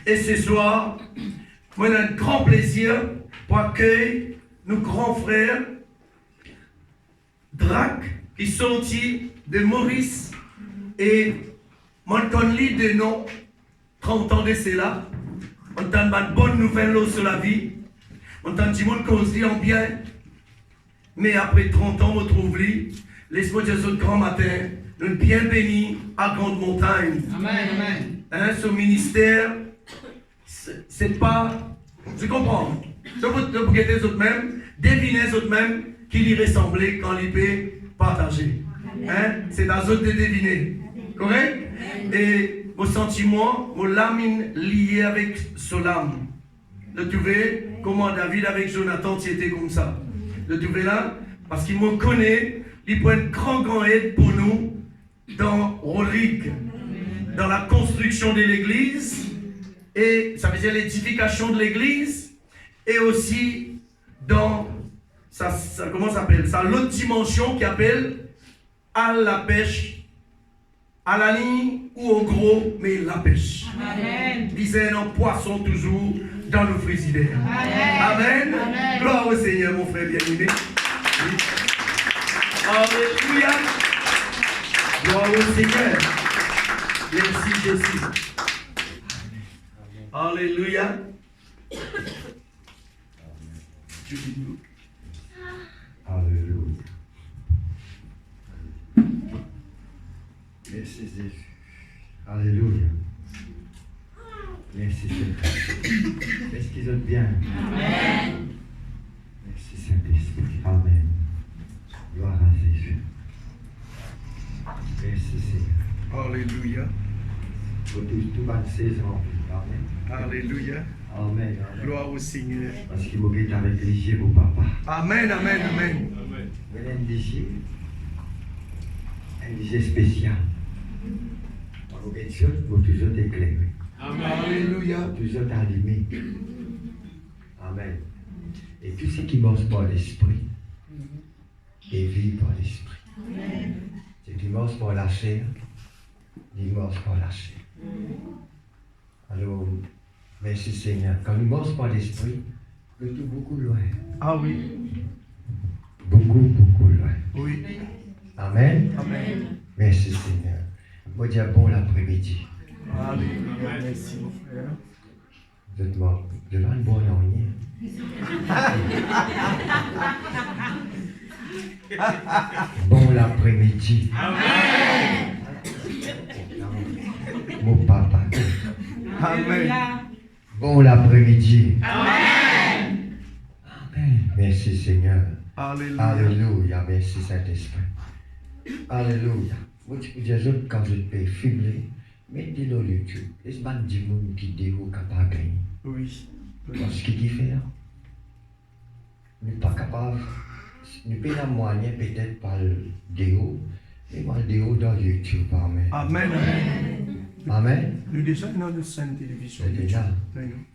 Et ce soir, moi, j'ai un grand plaisir pour accueillir nos grands frères Drac, qui sont sortis de Maurice. Et moi, je connais de nom, 30 ans de cela. On a une bonne nouvelle sur la vie. On a dit qu'on se dit en bien. Mais après 30 ans, on trouve lui. Laisse-moi dire ce grand matin, nous bien bénis à Grande Montagne. Amen, amen. Hein, ce ministère, c'est pas. Tu comprends? De vous guetter les autres mêmes, deviner les autres mêmes qui lui ressemblaient quand il peut partager. Hein? C'est à eux de deviner. Correct? Et mon sentiment, mon âme liée avec son âme. De trouver comment David avec Jonathan, tu étais comme ça. De trouver là, parce qu'il me connaît, il peut être grand aide pour nous dans Rolique, dans la construction de l'église, et ça veut dire l'édification de l'église, et aussi dans comment ça s'appelle? Ça l'autre dimension qui appelle à la pêche, à la ligne ou au gros, mais la pêche. Amen. Disait un poisson toujours dans le frigidaire. Amen. Amen. Amen. Gloire au Seigneur, mon frère bien-aimé. Oui. Alléluia. Gloire au Seigneur. Merci Jésus. Alléluia. Alléluia. Merci Jésus. Alléluia. Merci Seigneur. Est-ce qu'ils ont bien? Amen. Merci Saint-Esprit. Amen. Gloire à Jésus. Merci Seigneur. Alléluia. Pour tout va saison. Amen. Alléluia. Amen. Gloire au Seigneur. Parce qu'il m'a été avec les mon papa. Amen, amen, amen. Mais un DJ spécial. On va être sûr pour toujours éclairer. Alléluia. Pour toujours allumé. Amen. Et tout ce qui mange par l'esprit et vit par l'esprit. Ce qui mange par la chair, il mange par la chair. Alors, merci Seigneur. Quand nous mangeons par l'esprit, nous sommes beaucoup loin. Ah oui. Beaucoup loin. Oui. Amen. Amen. Merci Seigneur. Moi, dis bon l'après-midi. Alléluia. Merci mon frère. Je demande bon bon l'après-midi. Amen. Mon papa. Amen. Bon l'après-midi. Amen. Amen. Merci Seigneur. Alléluia. Alléluia. Merci Saint-Esprit. Alléluia. Moi, je peux dire quand je peux filmer, mettez-le sur YouTube. Est-ce que des gens qui déroulent capable de gagner? Oui. Parce qu'il fait, nous ne sommes pas capables, nous pouvons la moyen peut-être par le déo, mais par le déo dans YouTube. Amen. Amen. Amen. Amen. Nous déjà dans une scène télévision. C'est déjà.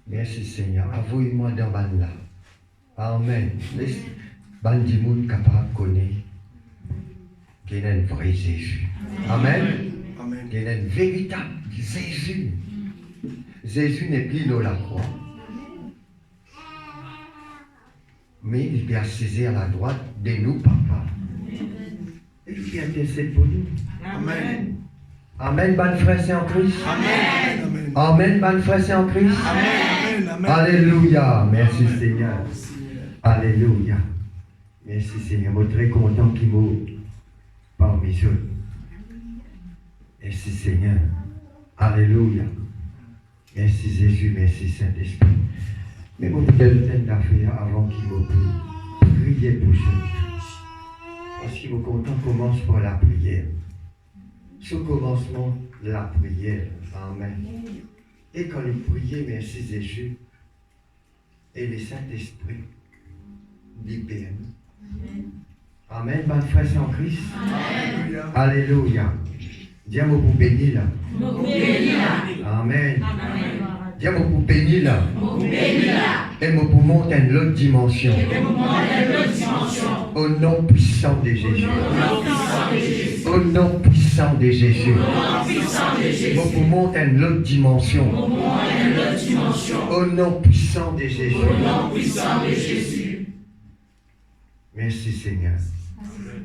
Merci Seigneur. Envoyez-moi dans ban là. Amen. Laisse ban du monde capable de connaître qu'il y a un vrai Jésus. Amen. Amen. Il y a un véritable Jésus. Jésus n'est plus dans la croix. Mais il vient saisir à la droite de nous, papa. Et il intercède pour nous. Amen. Amen, bonne frère, c'est en Christ. Amen. Amen. Amen, bonne frère, c'est en Christ. Amen. Amen. Alléluia. Merci Seigneur. Alléluia. Merci Seigneur. Je suis très content qu'il m'ait parmi eux. Merci Seigneur. Alléluia. Merci Jésus, merci Saint-Esprit. Mais mon peut-être d'affaires avant qu'il me prier pour ça. Parce qu'il me content commence par la prière. Ce commencement, la prière. Amen. Et quand nous prions, merci Jésus, et le Saint-Esprit, l'IPM. Amen. Bonne frère en Christ. Alléluia. Alléluia. Dis-moi pour bénir là. Amen. Dis-moi pour bénir là. Et moi pour monter à une autre dimension. Au nom puissant de Jésus. Au nom puissant puissant de Jésus. Au nom puissant de Jésus. Nous pouvons à une autre dimension. Au nom de notre dimension. Au nom puissant de Jésus. Au nom puissant de Jésus. Merci Seigneur.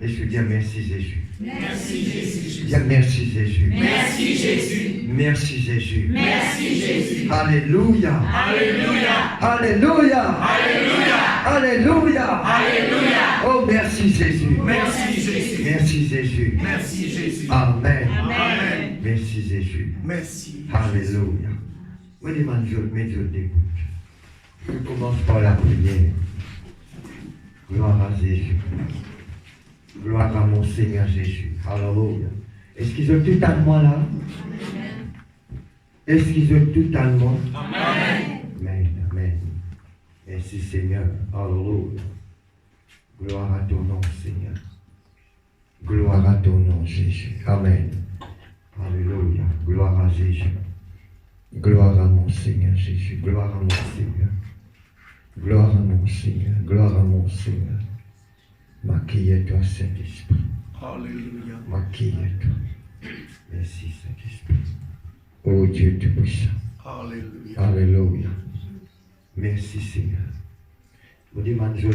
Et je dis merci Jésus. Merci Jésus. Dis merci Jésus. Merci Jésus. Merci Jésus. Merci Jésus. Alléluia. Alléluia. Alléluia. Alléluia. Alléluia. Alléluia. Oh merci Jésus. Merci Jésus. Merci Jésus. Merci Jésus. Amen. Amen. Merci Jésus. Merci. Alléluia. Moi, je demande, je t'écoute. Je commence par la prière. Gloire à Jésus. Gloire à mon Seigneur Jésus. Alléluia. Est-ce qu'ils ont tout à moi là? Est-ce qu'ils ont tout à moi? Amen. Amen. Amen. Merci Seigneur. Alléluia. Gloire à ton nom Seigneur. Gloire à ton nom Jésus. Amen. Alléluia. Gloire à Jésus. Gloire à mon Seigneur Jésus. Gloire à mon Seigneur. Gloire à mon Seigneur. Gloire à mon Seigneur. Maquille-toi, Saint-Esprit. Alléluia. Maquille-toi. Merci, Saint-Esprit. Oh Dieu Tout-Puissant. Alléluia. Alléluia. Merci, Seigneur. Vous demandez, je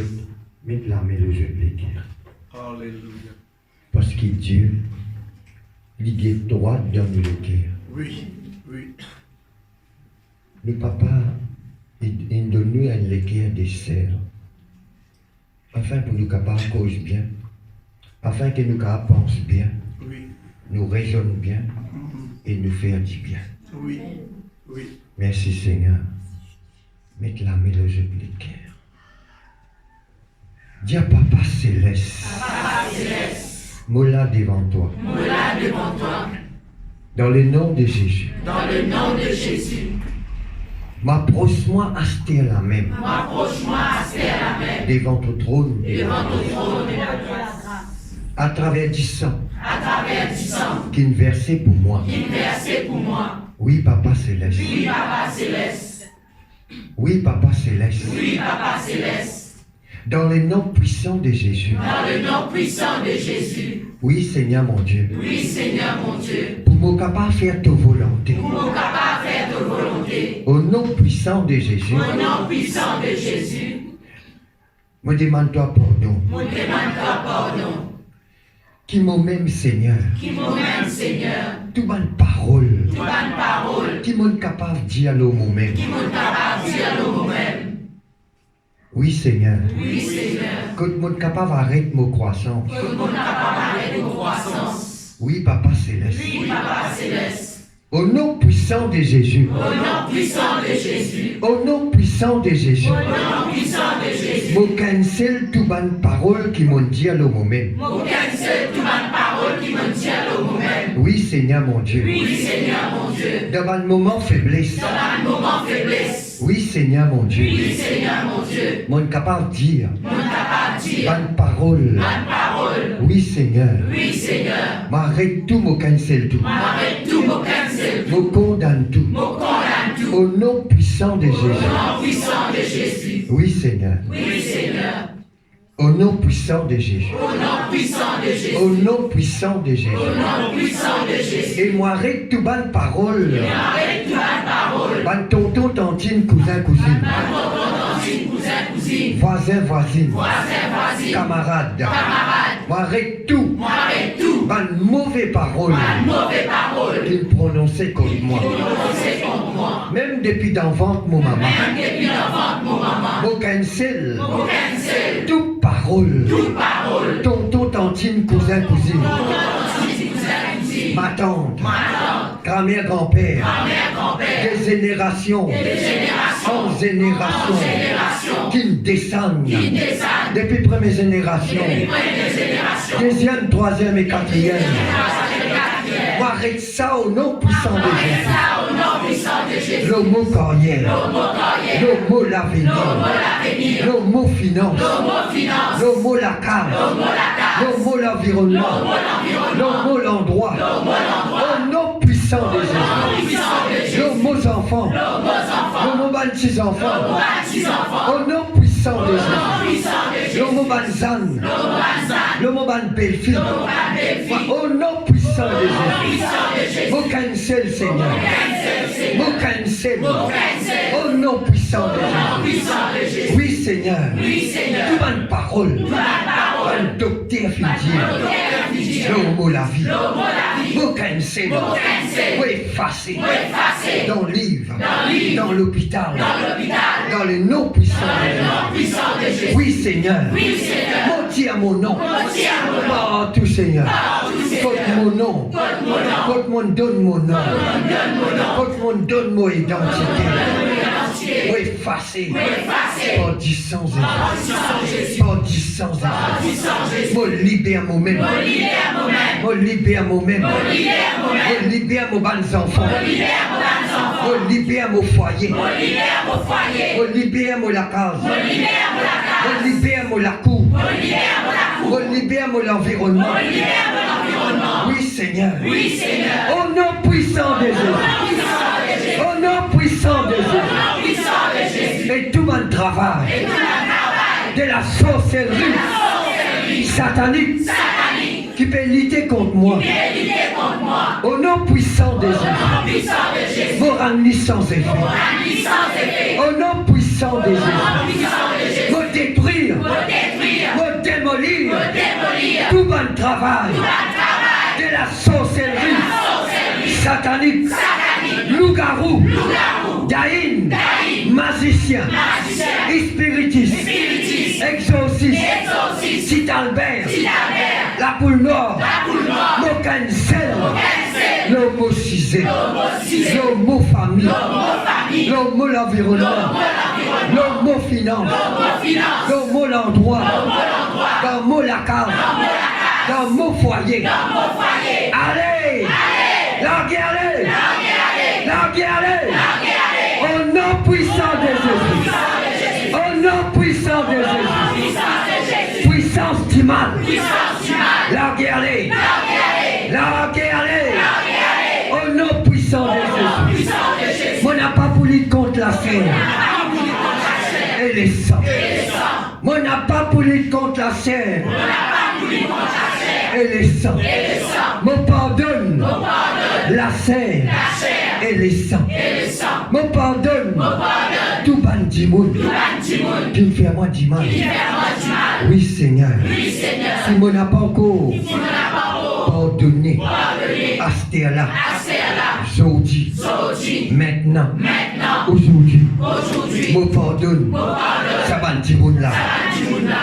mets la main le jeu de l'équerre. Alléluia. Parce que Dieu, l'idée droite donne l'équerre. Oui. Oui. Le papa, il donne nous un équerre des serres. Afin que nous capables cause bien. Afin que nous capables pense bien. Oui. Nous raisonne bien. Et nous faire du bien. Oui. Oui. Merci Seigneur. Mets la main le jeu de l'équerre. Dis à Papa Céleste. Papa Céleste. Mola devant toi. Mola devant toi. Dans le nom de Jésus. Dans le nom de Jésus. M'approche-moi à se la main. M'approche-moi à se la main. Devant ton trône. Devant ton trône de la grâce. À travers du sang. À travers du sang. Qui est versé pour moi. Qui est versé pour moi. Oui, Papa Céleste. Oui, Papa Céleste. Oui, Papa Céleste. Oui, Papa Céleste. Dans le nom puissant de Jésus. Dans le nom puissant de Jésus. Oui, Seigneur mon Dieu. Oui, Seigneur mon Dieu. Pour me capable faire ta volonté. Pour me capable faire ta volonté. Au nom puissant de Jésus. Au nom puissant de Jésus. Me demande-toi pardon. Me demande-toi pardon. Qui m'aime, Seigneur. Qui m'aime, Seigneur. Tout bonne parole. Tout bonne parole. Qui m'ont capable de dire à moi-même. Qui m'ont capable de dire à nous-mêmes. Oui, Seigneur. Oui, Seigneur. Que m'ont capable d'arrêter mon croissance. Que m'ont capable d'arrêter nos croissances. Oui, Papa Céleste. Oui, Papa Céleste. Au nom puissant de Jésus. Au nom puissant de Jésus. Au nom puissant de Jésus. Au nom puissant de Jésus. Mon cancel tout bonne parole qui m'ont dit à moi-même. Mon cancel tout bonne parole qui m'ont dit à nous-mêmes. Oui, Seigneur mon Dieu. Oui, Seigneur mon Dieu. Dans un moment faiblesse. Dans un moment faiblesse. Oui, Seigneur mon Dieu. Oui, Seigneur mon Dieu. Mon capable de dire. Mon capable de dire. Bonne parole. Bonne parole. Oui, Seigneur. Oui, Seigneur. M'arrête tout, mon cancel tout. M'arrête tout, mon cancel tout. Me condamne tout. Me condamne tout. Au nom puissant de Au Jésus. nom puissant de Jésus. Oui, Seigneur. Oui, Seigneur. Au nom puissant de Jésus. Au nom puissant de Jésus. Au nom puissant de Jésus. Au nom puissant de Jésus. Et moi, arrête tout bonne parole. Arrête toute bonne parole. Bonne tonton, tantine, cousin, cousine. Tantine, cousin, cousine. Voisin, voisine. Voisin, voisine. Camarade. Camarade. Moi, arrête tout. Arrête tout. Bonne mauvaise parole. Bonne mauvaise parole. Qu'il prononçait contre moi. Prononcée contre moi. Même depuis d'enfant, mon maman. Même depuis l'enfant de mon maman. Mon cancel. Mon cancel. Toute parole. Toute parole. Tonton, tantine, cousin, cousine. Tantine, cousin, cousine. Ma tante. Ma tante. Grand-mère, grand-père. Grand-mère, grand-père. Des générations. Des générations. En génération. En génération. Qui descendent. Qui descendent. Depuis première génération. Depuis première génération. Deuxième, troisième et quatrième. Troisième, quatrième. Moi, arrête ça au nom puissant de Jésus. Ça au nom puissant de Jésus. Le mot carrière. Le mot carrière. Le mot l'avenir. Le mot l'avenir. Le mot finance. Le mot finance. Le mot la carte. Le mot la carte. Le mot l'environnement. Le mot l'environnement. Le mot l'endroit. Le mot l'endroit. Au nom puissant de Jésus. Puissant de Jésus. Le mot enfant. Le mot enfant. Le mot petits enfants. Le mot petits enfants. Au nom puissant de Le Jésus. nom puissant de Jésus. Le mot banzan. Le mot bazan. Le mot ban belle-fille. Le mot belle-fille. Au nom puissant puissant de Jésus. Mon cancel, Seigneur. Mon cancel. Au nom puissant de Jésus. Oui, Seigneur. Tout une parole. Un docteur Fidier. Le mot la vie. Mon cancel. Vous effacez. Dans le livre. Dans l'hôpital. Dans le nom puissant de Jésus. Oui, Seigneur. Montier à mon nom. Partout, Seigneur. Porte mon nom. Porte mon donne mon nom. Porte mon donne mon identité. Vous effacez. Par du sang Jésus. Par du sang Jésus. Vous libère moi-même. Vous libère moi-même. Vous libère mon bonnes enfants. Vous libère mon foyer. Vous libère mon la case. Vous libère mon la cour. Vous libère mon environnement. Oui, Seigneur. Au nom puissant de Jésus. Au nom puissant de Jésus. Et tout mon travail de la sorcellerie satanique qui peut lutter contre moi. Au nom puissant de Jésus. Vous rendez sans effet. Au nom puissant de Jésus. Vous détruire. Vous démolir. Tout mon travail de la sorcellerie satanique. Loup-garou. Daïn. Magicien. Spiritiste. Exorciste. Tit Albert. La poule noire. Le cancel. Le mot cisé. Le mot famille. Le mot l'environnement. Le mot finance. Le mot l'endroit. Le mot la case. Le mot foyer. Allez! Larguez-les! Larguez-les! Au nom puissant de Jésus! Au nom puissant de Jésus! Puissance du mal! Larguez-les! Larguez-les! Au nom puissant de Jésus! Moi n'a pas voulu contre la chair et les sangs. Moi n'a pas voulu contre la chair et les sangs. Moi pardonne la chair et les sangs. Moi pardonne tout bandit monde qui me fait à moi du mal. Oui, Seigneur. Si moi n'a pas encore pardonné à ce terre-là, aujourd'hui, maintenant, aujourd'hui, moi pardonne ça bandit monde là.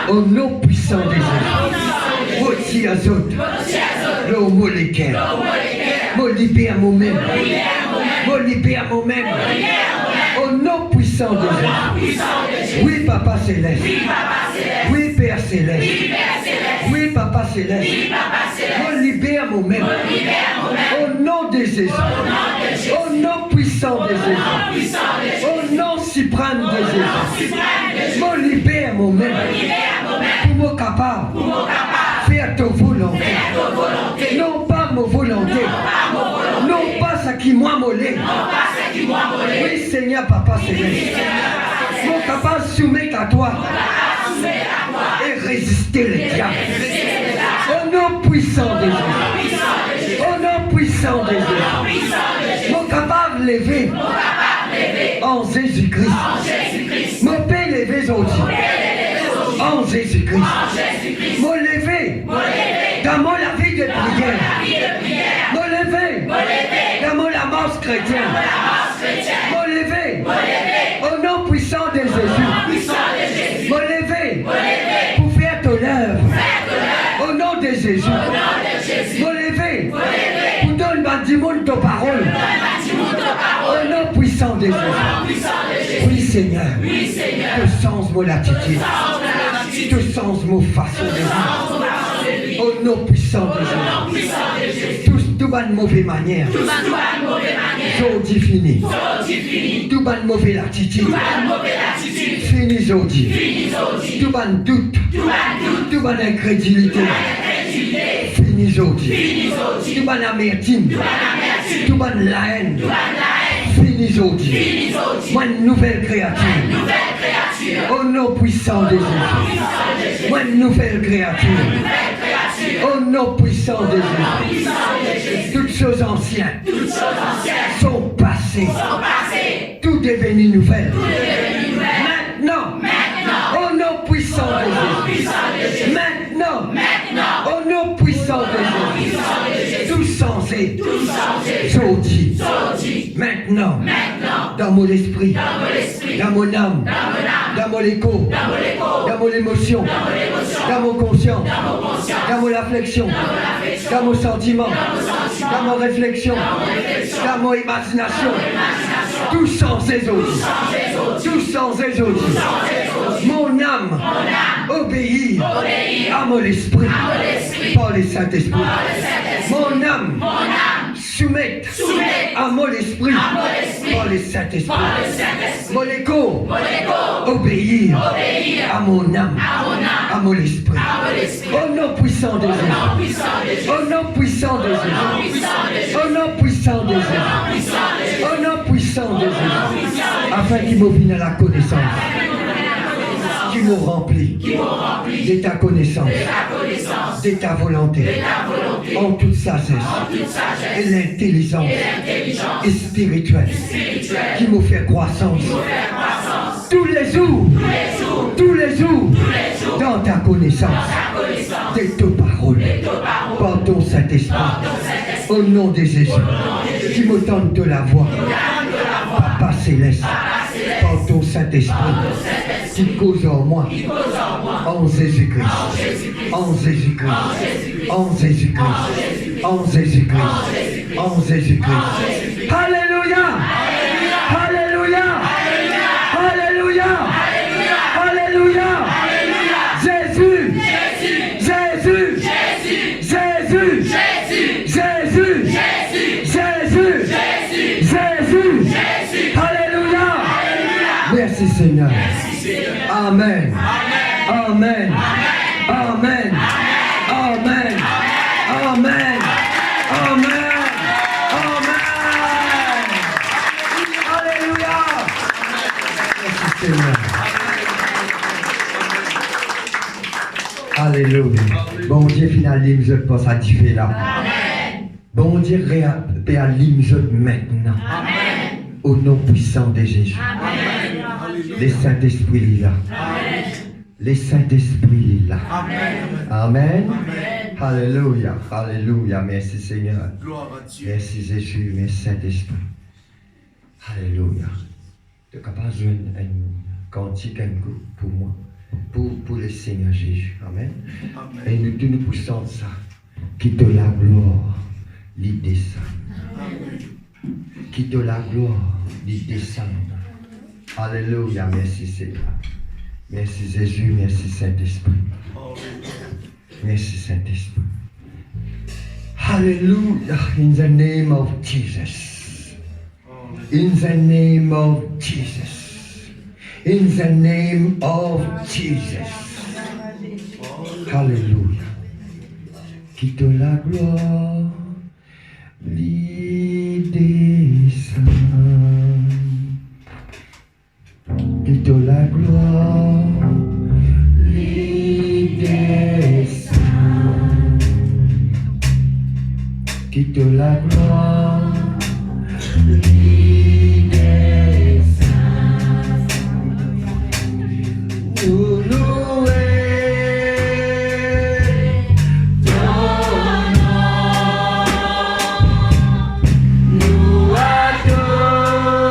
Au nom puissant de Jésus. Aussi à autres, le mot lesquels, me libère moi-même, me libère moi-même, au nom puissant de Jésus. Oui, Papa Céleste, oui, Père Céleste, oui, Papa Céleste, me libère moi-même, au nom de Jésus, au nom puissant de Jésus, au nom suprême de Jésus, me libère moi-même, pour me capable. Faire ta volonté. Non pas ma volonté. Non pas ce qui moi mollet. Oui, Seigneur, Papa Céleste. Mon capable soumettre à toi. Et résister les diables. Au nom puissant de Jésus. Au nom puissant de Jésus. Mon capable lever. En Jésus-Christ. Mon Père lever aujourd'hui. En Jésus-Christ. Mon lever dans mon la vie de prière. Mon lever dans mon la mort chrétienne. Mon lever au nom puissant de Jésus. Mon lever pour faire ton œuvre. Au nom de Jésus. Mon lever pour donner du monde ta parole. Au nom puissant de Jésus. Oui, Seigneur. Te sens mon attitude. Te sens mon façon de vivre. Au nom puissant de Jésus. Tout bonne mauvaise manière. Aujourd'hui fini. Tout bonne mauvaise attitude. Fini aujourd'hui. Tout bonne doute. Tout bonne incrédulité. Fini aujourd'hui. Tout bonne amertume. Tout bonne la haine. Fini aujourd'hui. Moi une nouvelle créature. Au nom puissant de Jésus. Moi une nouvelle créature. Au nom puissant de Jésus. Toutes choses anciennes sont passées. Tout devenu nouvelle. Maintenant. Au nom puissant de Jésus. Maintenant. Au nom puissant de Jésus. Tout changé. Aujourd'hui. Maintenant. Dans mon esprit. Dans mon âme. Dans mon écho. Dans mon émotion. Dans mon conscient. Dans mon réflexion. Dans mon sentiment. Dans mon réflexion. Dans mon imagination. Tout changé aujourd'hui. Tout changé aujourd'hui. Mon âme obéit à mon esprit par le Saint-Esprit. Mon âme soumet à mon esprit par le Saint-Esprit. Mon écho obéit à mon âme, à mon esprit. Au nom puissant de Jésus. Au nom puissant de Jésus. Au nom puissant de Jésus. Au nom puissant de Jésus. Afin qu'il m'obéisse à la connaissance. Qui me remplit de ta connaissance, de ta volonté, en toute sagesse, et l'intelligence spirituelle qui me fait croissance tous les jours, dans ta connaissance de ta parole, par ton Saint-Esprit, au nom de Jésus, qui me donne de la voix, Papa Céleste, par ton Saint-Esprit, qui cause en moi, en Jésus-Christ, en Jésus-Christ, en Jésus-Christ, en Jésus-Christ, en Jésus-Christ. Alléluia! Alléluia! Alléluia! Alléluia! Jésus! Jésus! Jésus! Jésus! Jésus! Alléluia! Merci Seigneur. Amen. Amen. Amen. Amen. Amen. Amen. Alléluia. Merci Seigneur. Alléluia. Bon Dieu finalise, je pense à Dieu là. Bon Dieu réalise maintenant. Au nom puissant de Jésus. Le Saint-Esprit est là. Le Saint-Esprit est là. Amen. Alléluia. Alléluia. Merci Seigneur. Merci Jésus. Merci Saint-Esprit. Alléluia. Tu es capable de jouer un cantique pour moi. Pour le Seigneur Jésus. Amen. Et nous nous poussons ça. Quitte la gloire. L'idée ça. Quitte la gloire. L'idée ça. Alléluia, merci Seigneur. Merci Jésus, merci Saint-Esprit. Merci Saint-Esprit. Hallelujah, in the name of Jesus. In the name of Jesus. In the name of Jesus. Hallelujah. Quitte la gloire, l'idée sainte. Quitte la gloire, l'idée sainte. Quitte la gloire, l'idée sainte. Nous louer ton nom, nous adorons.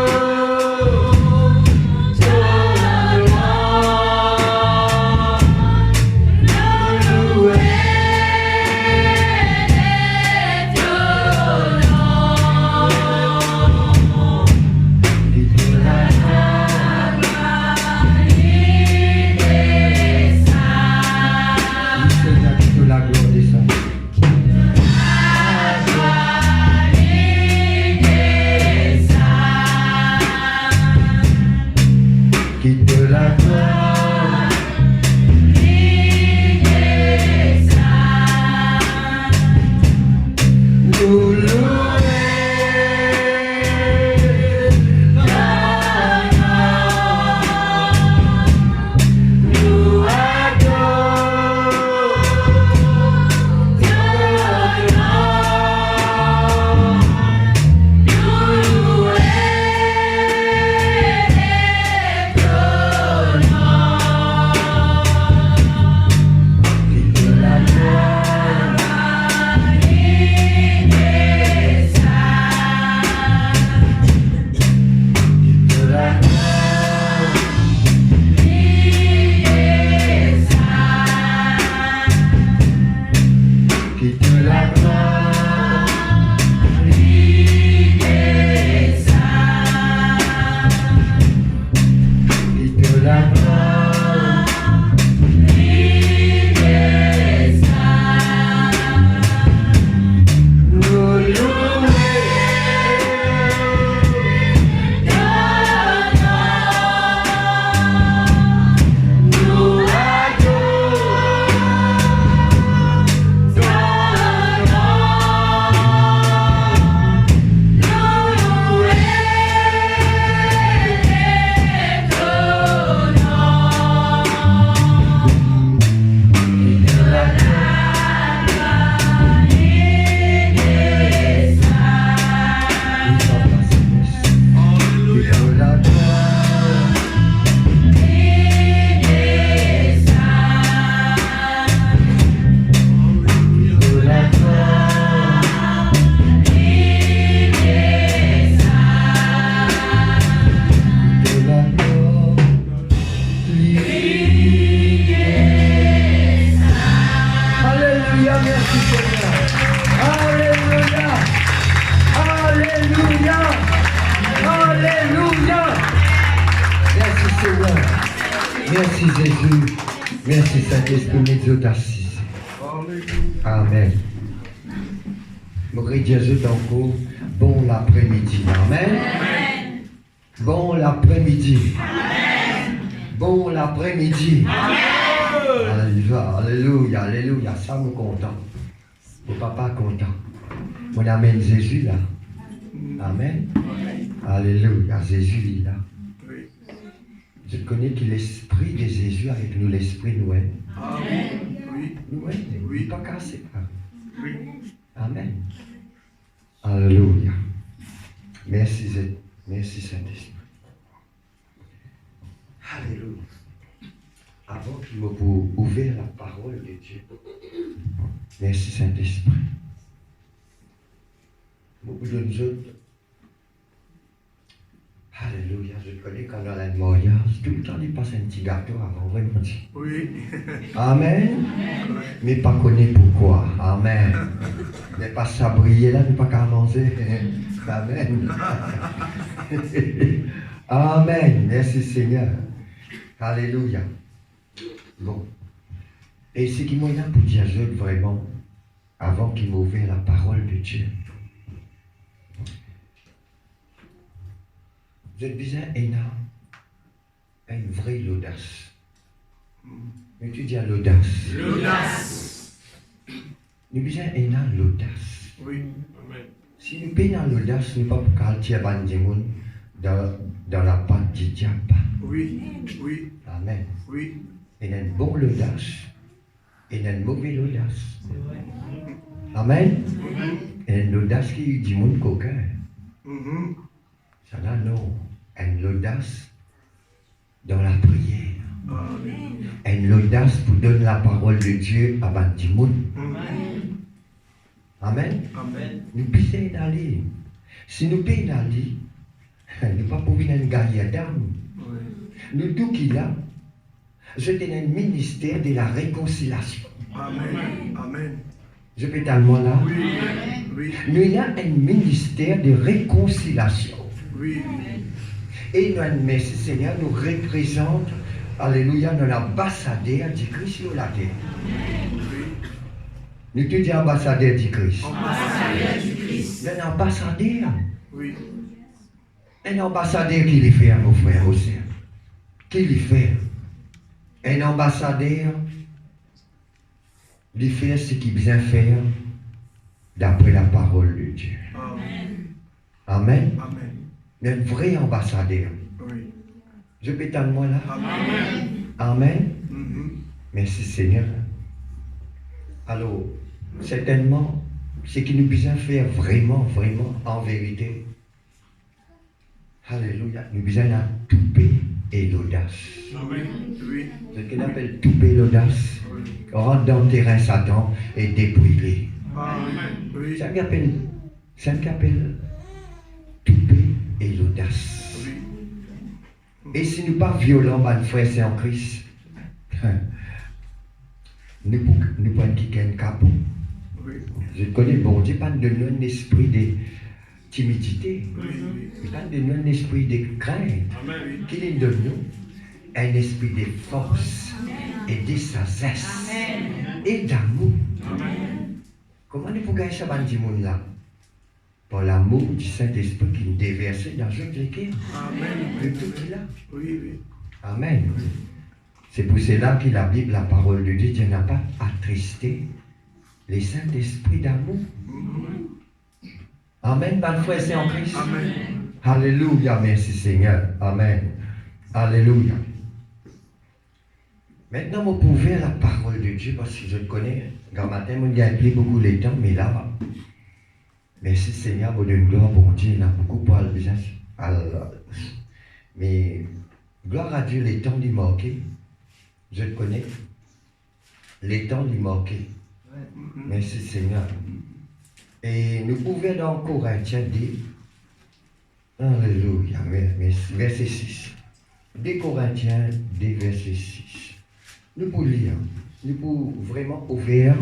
Alléluia, merci Seigneur. Alléluia. Alléluia. Alléluia. Merci Seigneur. Merci Jésus. Merci Saint-Esprit, m'exaudacis. Amen. Marie Jésus encore, bon l'après-midi. Amen. Bon l'après-midi. Bon l'après-midi. Alléluia, alléluia. Ça me content. Mon papa content. On amène Jésus là. Amen. Alléluia. Jésus est là. Je connais que l'esprit de Jésus avec nous, l'esprit nous aide. Amen. Oui. Nous aide. Oui. Pas cassé. Oui. Amen. Alléluia. Merci Saint-Esprit. Alléluia. Avant qu'il me ouvre la parole de Dieu. Merci Saint-Esprit. Beaucoup de nous autres. Alléluia. Je connais quand dans la mariage, tout le temps il passe un petit gâteau avant, vraiment. Oui. Amen. Mais pas connu pourquoi. Amen. Mais pas sabrier là, mais pas qu'à manger. Amen. Amen. Merci Seigneur. Alléluia. Bon. Et ce qui m'a là pour dire vraiment, avant qu'il m'ouvre la parole de Dieu. Vous êtes besoin une vraie audace. Mais tu dis à l'audace. L'audace. Nous besoin l'audace. Oui. Amen. Si nous payons l'audace, nous ne pouvons pas tirer dans la patte du diable. Oui. Oui. Amen. Oui. Il y a une bonne audace et il y a une mauvaise audace. Amen. Il y a une audace qui est du monde coquin. Ça là, non. Une audace dans la prière. Une audace pour donner la parole de Dieu avant du monde. Amen. Amen. Nous puissions aller. Si nous payons aller, nous ne pouvons pas venir une guerre d'âme. Nous tout qui là, je tenais un ministère de la réconciliation. Amen. Amen. Je peux tellement là. Oui. Oui. Nous y a un ministère de réconciliation. Oui. Et nous, merci Seigneur, nous représente, alléluia, notre ambassadeur du Christ sur la terre. Nous te disons ambassadeur du Christ. Ambassadeur du Christ. Un ambassadeur. Oui. Un ambassadeur qui les fait à nos frères aussi. Qui les fait. Un ambassadeur, il fait ce qu'il vient faire d'après la parole de Dieu. Amen. Amen. Amen. Un vrai ambassadeur. Oui. Je peux t'en moi là. Amen. Amen. Mhm. Merci Seigneur. Alors, certainement, ce qui nous besoin faire vraiment, vraiment, en vérité, alléluia, nous besoin la toupée et l'audace. Amen. Oui. Ce qu'on appelle toupée l'audace, Oui. rentre dans le terrain Satan et dépouiller. Amen. Oui. Ça qu'on appelle toupée et l'audace. Oui. Et si nous pas violents, mes frères, c'est en Christ. Nous pouvons quitter un capot. Oui. Je connais, bon Dieu, pas de un esprit de timidité, Oui. pas de un esprit de crainte. Amen. Qu'il est de nous un esprit de force et de sagesse et d'amour. Comment nous pouvons gagner ça dans ce monde-là? Par l'amour du Saint-Esprit qui nous déverse dans notre cœur. Amen. Le tout qui est là. Oui. Oui. Amen. C'est pour cela que la Bible, la parole de Dieu, n'a pas attristé les Saint-Esprit d'amour. Amen. Bonne foi, c'est en Christ. Amen. Alléluia. Merci Seigneur. Amen. Alléluia. Maintenant, vous pouvez la parole de Dieu parce que je le connais. Quand matin, on y a appelé beaucoup les temps, mais là, merci Seigneur, vous donne gloire, bon Dieu, il a beaucoup pour le visage. Mais gloire à Dieu, les temps lui manquaient. Je le connais. Les temps lui manquaient. Merci Seigneur. Et nous pouvons dans Corinthiens dire, alléluia, verset 6. 2 Corinthiens 2, verset 6. Nous pouvons lire, nous pouvons vraiment ouvrir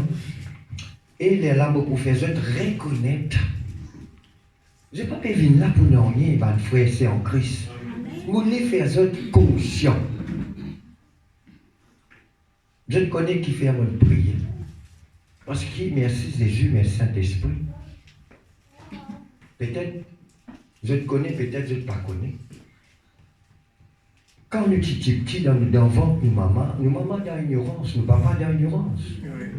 et les larmes pour faire autres reconnaître. Je ne vais pas venir là pour nous rien, mon frère, c'est en Christ. Nous les faire autres conscients. Je ne connais qui fait mon prière. Parce que merci Jésus, merci Saint-Esprit. Peut-être, je te connais, peut-être je ne te pas connais. Quand nous étions petits dans le ventre, nous maman dans l'ignorance, nous papa dans l'ignorance.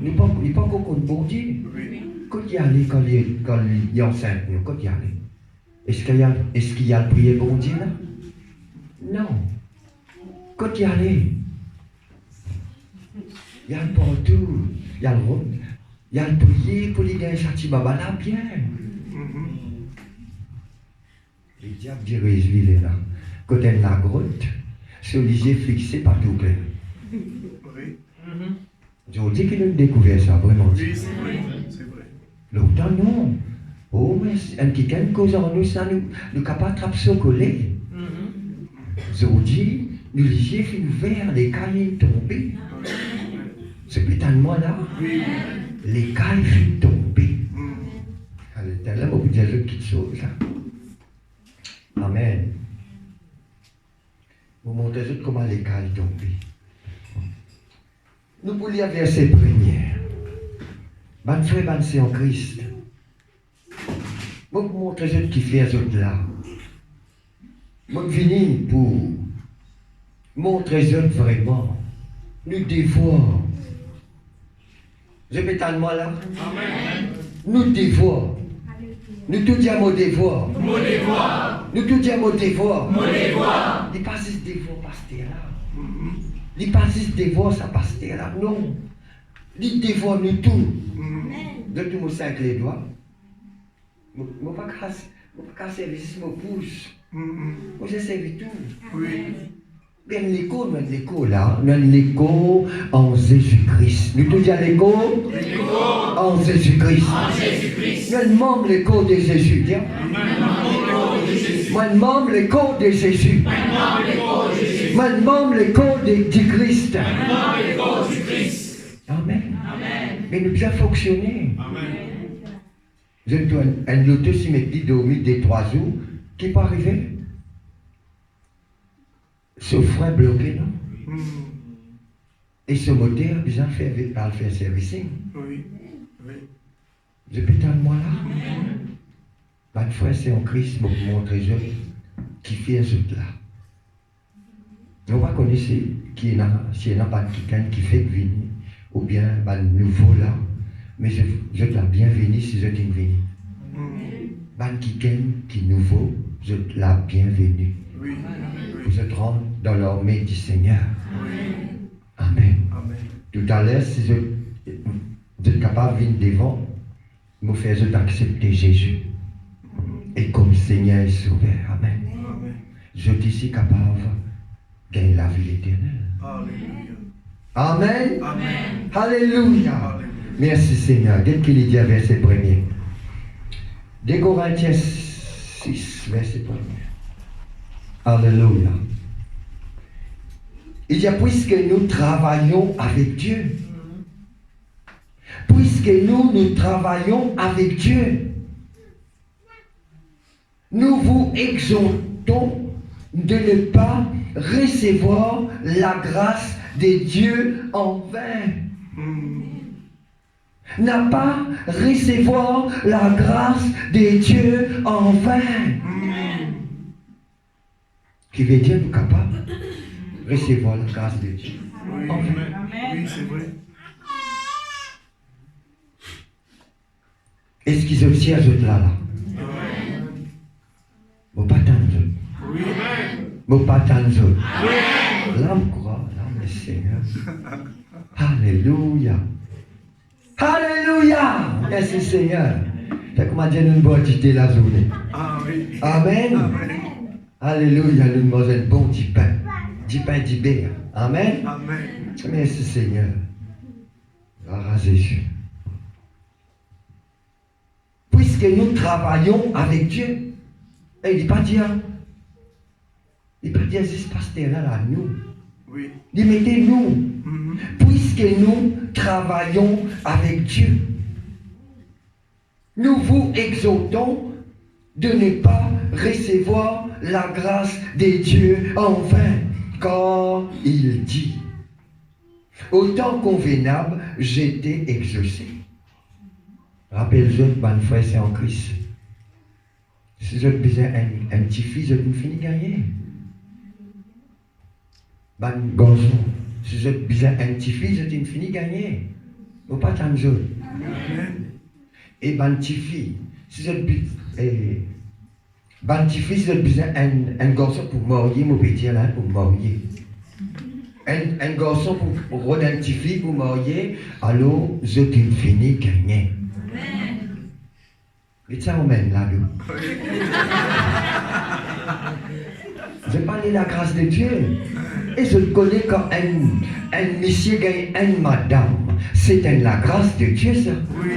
Nous pas encore qu'on bon Dieu. Quand il y allait, quand il est enceinte, nous, quand il y allait. Est-ce qu'il y a le prier bon Dieu là? Non. Quand il y allait, il y a le partout, il y a le prier pour les gars, ça baba là bien. Le diable dit il est là. Quand elle la grotte, c'est les yeux fixés partout clair. Je vous dis qu'il a découvert ça, vraiment. Oui, c'est vrai. L'autre, non. Oh, mais un qui a une cause en nous, ça nous capable d'attraper ce collé. Je vous dis, nous les yeux finissent ouverts, les cailles tombés. C'est putain de moi là. Les cailles finissent tombés. Alors, là, beaucoup de gens qui chose là. Amen. Vous montrez comment les cailles tombent. Nous pouvons lire verset premier. Bonne frère, bonne sœur en Christ. Vous montrez qui fait les autres là. Vous venez pour montrer les autres vraiment. Nous dévorer. Je peux tellement là. Amen. Nous dévorer. Nous tout dire mon devoir. Mon devoir. Nous tout dire mon devoir. Mon devoir. Il pas juste devoir pasteur là. Il pas juste devoir ça pasteur là. Non. Il devoir nous tout. De tout mon cinq les doigts. Moi pas casser mon pouce. Moi j'ai servi tout. Oui. Bien l'écho, nous l'écho là. Nous l'écho en Jésus-Christ. Nous tout dire l'écho en Jésus-Christ. En Jésus-Christ. Nous demandons l'écho de Jésus. Tiens. Moi demande l'écho de Jésus. Moi demande l'écho du Christ. Amen. Mais nous bien fonctionner. Je dois un loto si me dit dormir des 3 jours qui peut arriver. Ce frein bloqué, non? Et ce moteur, bien fait par faire servicing. Oui. Je peux t'en moi là. Mon frère, c'est en Christ pour vous montrer qui fait ce là. On va connaître qui est là, s'il n'y a pas quelqu'un qui fait venir, ou bien un nouveau là, mais je te la bienvenue si je t'ai venu. Quelqu'un qui est nouveau, je te la bienvenue. Oui. Vous êtes rentrés dans l'armée du Seigneur. Amen. Tout à l'heure, si vous êtes capable de venir devant, vous faites accepter Jésus. Et comme Seigneur et Sauveur. Amen. Je suis capable de gagner la vie éternelle. Amen. Alléluia. Merci Seigneur. Qu'est-ce qu'il dit à verset 1er? 2 Corinthiens 6, verset 1er. Alléluia. Il dit, puisque nous travaillons avec Dieu, puisque nous travaillons avec Dieu, nous vous exhortons de ne pas recevoir la grâce de Dieu en vain. N'a pas recevoir la grâce de Dieu en vain. Qui veut dire nous capables de recevoir la grâce de Dieu en vain. Oui, c'est vrai. Est-ce qu'ils obtiennent ce là? Vous pas attendre. Oui. Vous pas attendre. L'âme croit, l'âme du Seigneur. Alléluia. Alléluia. Merci Seigneur. C'est comme Dieu nous boit la journée. Amen. Alléluia. Nous mangeons un bon petit pain. Du pain d'Ibère. Amen. Merci Seigneur. Gloire à Jésus. Puisque nous travaillons avec Dieu. Et il ne dit pas dire. Il peut dire, ce pasteur-là, là, nous. Oui. Il mettez-nous, puisque nous travaillons avec Dieu. Nous vous exhortons de ne pas recevoir la grâce de Dieu en vain, car il dit, au temps convenable, j'étais exaucé. Rappelez-vous, mon frère, c'est en Christ. Si vous avez besoin d'un petit fils, vous finissez gagner. Ban garçon, si vous avez besoin d'un petit fils, vous finissez gagner. Vous pas tant de et ban petit fille, si vous avez besoin d'un garçon pour marier, mon petit là, pour marier. Un garçon pour rendre un petit fille pour marier, alors vous avez fini gagner. Et ça, on mène là-dedans. Je parle de la grâce de Dieu. Et je connais quand un monsieur gagne une madame. C'est la grâce de Dieu, ça. Oui.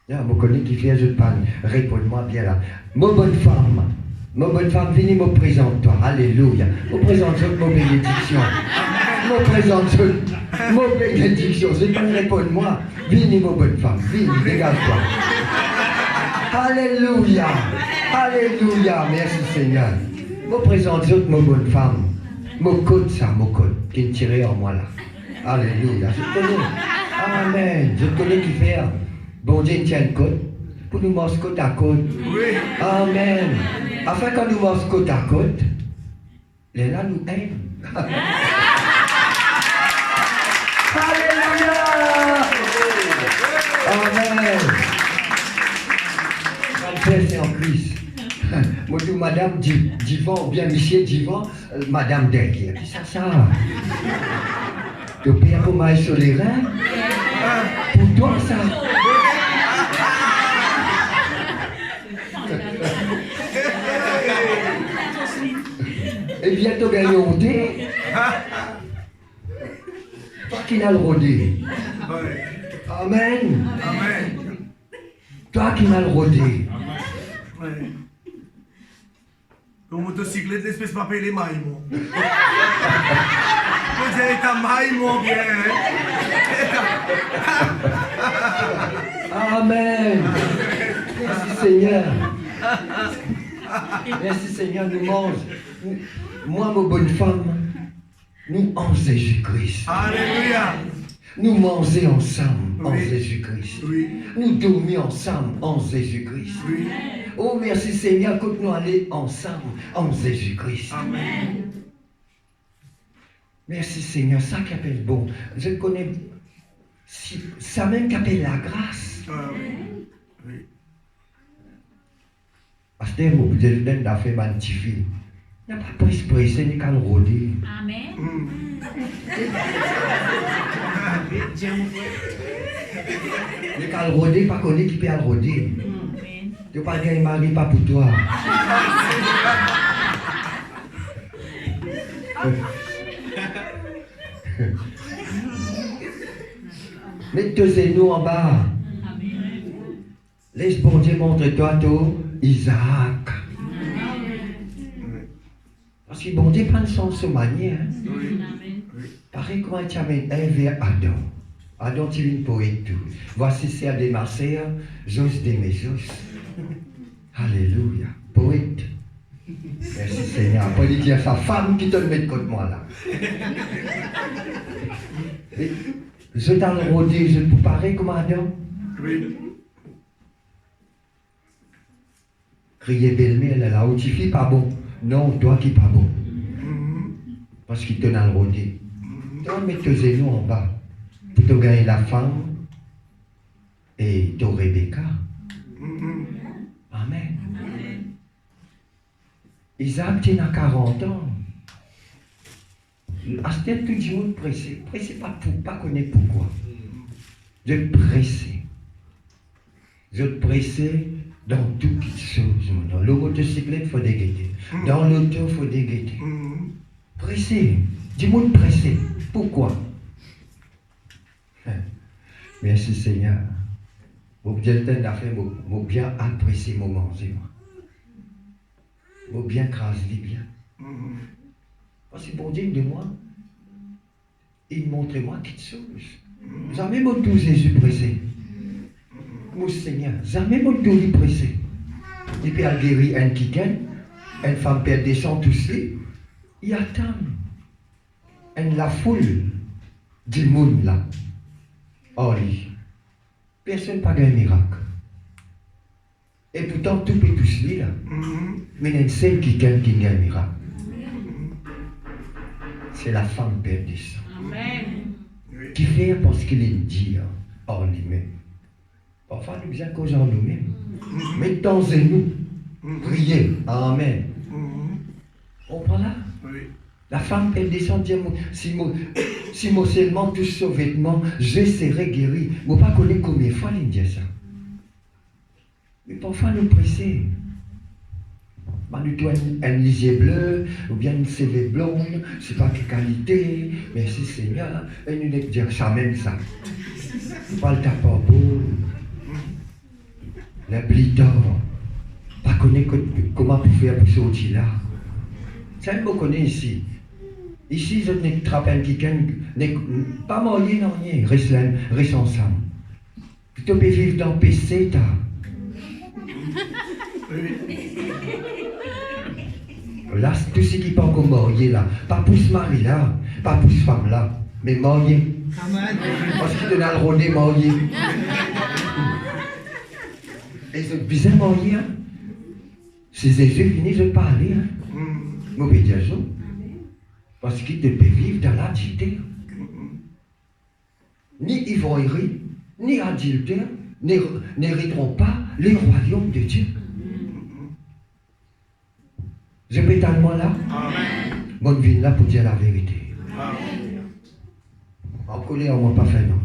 Là, je connais qui fait, je parle. Réponds-moi bien là. Mon bonne femme, venez me présenter-toi. Alléluia. Me présente-toi mon bénédiction. Me présente-toi mon bénédiction. C'est pas répondre-moi. Venez, mon bonne femme. Venez, dégage-toi. Alléluia. Alléluia. Merci Seigneur. Me présente-toi mon bonne femme. Mon code, ça, mon code. Qui est tiré en moi là. Alléluia. Je connais. Amen. Je connais qui fait. Bon Dieu tient le code. Pour nous manger côte à côte. Oui. Amen. Afin qu'on nous mange côte à côte, les là nous aiment. Alléluia. Amen. Frère, c'est en Christ. Moi, dis madame Divan, ou bien monsieur Divan, madame derrière. Ça. Tu payes pour m'aller sur les reins? Pour toi, ça. Et bientôt gagné au thé. Toi qui l'as le rodé. Amen. Amen. Toi qui l'as le rodé. Ouais. Comme motocyclette, l'espèce pas payer les mailles, moi. Vous avez ta maille, mon bien. Amen. Merci Seigneur. Merci Seigneur, nous mange. Moi, ma bonne femme, nous en Jésus-Christ. Alléluia. Nous mangeons ensemble en Oui. Jésus-Christ. Oui. Nous dormons ensemble en Jésus-Christ. Oui. Oh, merci Seigneur, que nous allons ensemble en Jésus-Christ. Amen. Merci Seigneur, ça qui appelle bon. Je connais ça même qui appelle la grâce. Oui. Parce que vous avez fait ma petite fille. Il n'y a pas pressé ni qu'à le rôder. Amen. Mais qu'à le rôder, pas qu'on est qui peut le rôder. Tu n'as pas dit, mari, pas pour toi. Mets tes genoux en bas. Laisse bon Dieu montre-toi tout, Isaac. Parce que bon Dieu prend son se manier. Pareil comment tu amènes un vers Adam. Adam, tu viens pour tout. Voici c'est des Marseillais, Jos des Mésos. Alléluia. Poète. Merci Seigneur. Après, il dit à sa femme qui te le met contre moi là. Et je t'en rodé, je peux parler comme Adam. Oui. Crier belle-mère, là, où tu fais pas bon. Non, toi qui pas bon. Parce qu'il te l'a rodé. Tu vas mettre tes genoux en bas. Pour te gagner la femme et ton Rebecca. Amen. Isaac, tu as 40 ans. À ce temps, tout le monde pressé. Pressé pas connaître pourquoi. Je suis pressé. Je suis pressé dans toutes choses. Dans le motocyclette, il faut déguetter. Dans l'auto, il faut déguetter. Pressé. Du monde pressé. Pourquoi? Merci Seigneur. Mon bien fait, mon bien apprécié mon manger. Moi bien crase les bien. Parce que bon Dieu de moi, il montre moi quelque chose. Jamais mon tout Jésus pressé. Mon Seigneur, jamais mon tout lui pressé. Et puis elle guérit un qui gagne, une femme perd des sangs tous les, il attend. Elle la foule du monde là. Oh oui. Personne n'a pas gagné un miracle. Et pourtant tout peut tous les là. Mais il y a une seule qui gagne un miracle. C'est la femme perd des sangs. Amen. Qui fait parce qu'il est dit en lui-même. Parfois nous bien cause en nous-mêmes. Mettons en nous. Priez. Amen. On prend là. La femme, elle descend, dit, si moi seulement touche ce vêtement, je serai guéri. Je ne sais pas combien de fois il dit ça. Mais parfois nous pressons. Nous doit un lisier bleu, ou bien une CV blonde, c'est pas quelle qualité, merci Seigneur, et nous devons dire ça même ça. Pas le tapant beau, le blitor, pas connaître comment pour faire pour ce outil là. Ça, je connais ici. Ici, je n'ai trappé un quelqu'un, pas marié, non, rien, reste ensemble. Tu peux vivre dans le PC, t'as. Là, tout ce qui pas encore marié là, pas pour ce mari là, pas pour cette femme là, mais marié. Parce qu'il te a le rôle marié. Et c'est bizarre marié, hein. Si Jésus finit de parler, hein. Mauvais diazo. Parce qu'il te peut vivre dans l'adultère. Ni ivrognerie, ni adultère n'hériteront pas les royaumes de Dieu. Je peux tellement là. Bonne vie là pour dire la vérité. En colère, on ne m'a pas fait non.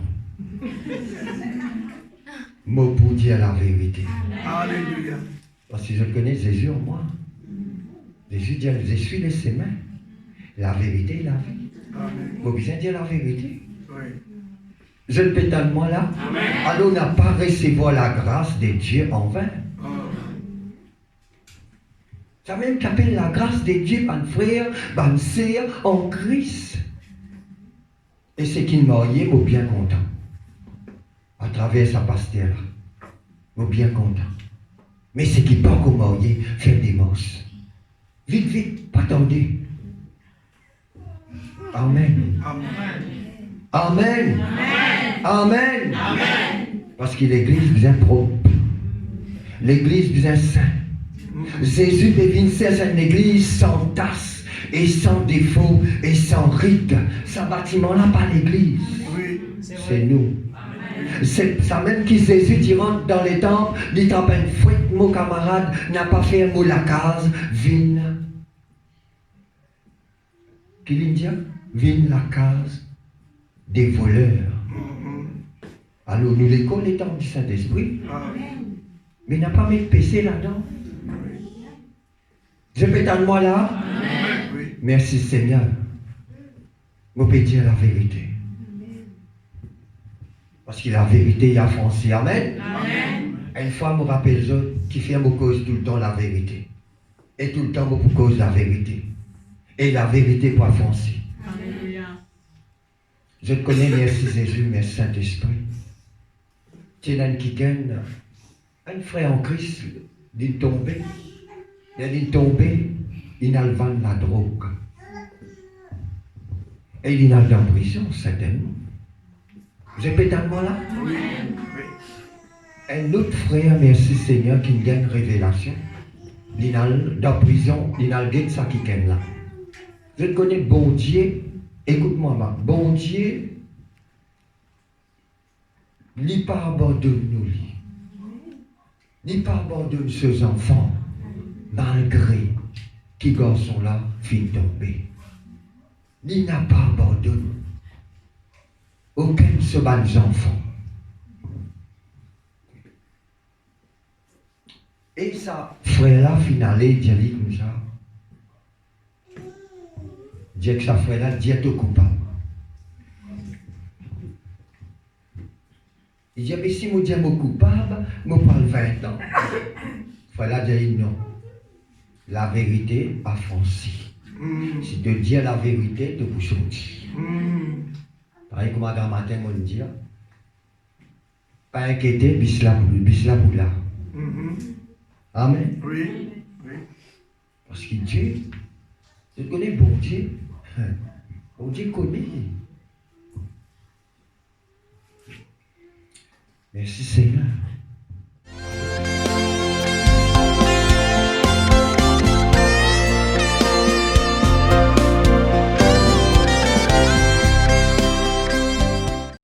Mot pour dire la vérité. Alléluia. Parce que je connais Jésus en moi. Jésus dit, je suis les mains. La vérité et la vie. Vous besoin dire la vérité. Je le peux tellement là. Alors on n'a pas recevoir la grâce de Dieu en vain. Ça même qu'appelle la grâce de Dieu, mon frère, mon sœur, en Christ. Et c'est qu'il m'a marié, moi bien content. À travers sa pasteur là. Moi bien content. Mais c'est qu'il pas encore marié, faire des mosses. Vite, vite, pas attendez. Amen. Amen. Amen. Parce que l'église bien propre. L'église bien sainte. Jésus devine c'est une église sans tasse et sans défaut et sans rite. Ce bâtiment-là, pas l'église. C'est nous. C'est ça même qui Jésus qui rentre dans les temples, dit à peine fouette, mon camarade n'a pas fait un mot la case, vine. Qui dit vine la case des voleurs. Alors nous l'école étant du Saint-Esprit, mais n'a pas mis de PC là-dedans. Je peux être moi là. Merci Seigneur. Je peux dire la vérité. Parce que la vérité y a foncé. Amen. Une fois, je me rappelle qui fait me cause tout le temps la vérité. Et tout le temps, je me cause la vérité. Et la vérité pour foncer. Je te connais, merci Jésus, merci Saint-Esprit. Tu es un frère en Christ, il tombé. Il est tombé, il a vendu la drogue. Et il est en prison, certainement. Vous êtes tellement là? Un autre frère, merci Seigneur, qui me gagne révélation. Il est dans prison, il a le ça qui gagne là. Je connais bon Dieu, écoute-moi, bon Dieu, il pas abandonne nous. Il pas abandonne ses enfants, malgré qui garçon là fin tomber. Il n'a pas abandonné aucun de ses enfants. Et ça, frère-là, finalement, il dit comme ça. Dit que sa frère-là, dit est coupable. Il dit, mais si je dis coupable, je parle 20 ans. Frère-là dit non. la vérité pas franchie. Si te dire la vérité, te bouche sortir. Pareil comme Madame Matin m'a dit, pas inquiéter, bis la boula. Amen. Oui. Parce que Dieu, tu connais bon Dieu. Bon Dieu connaît. Merci Seigneur.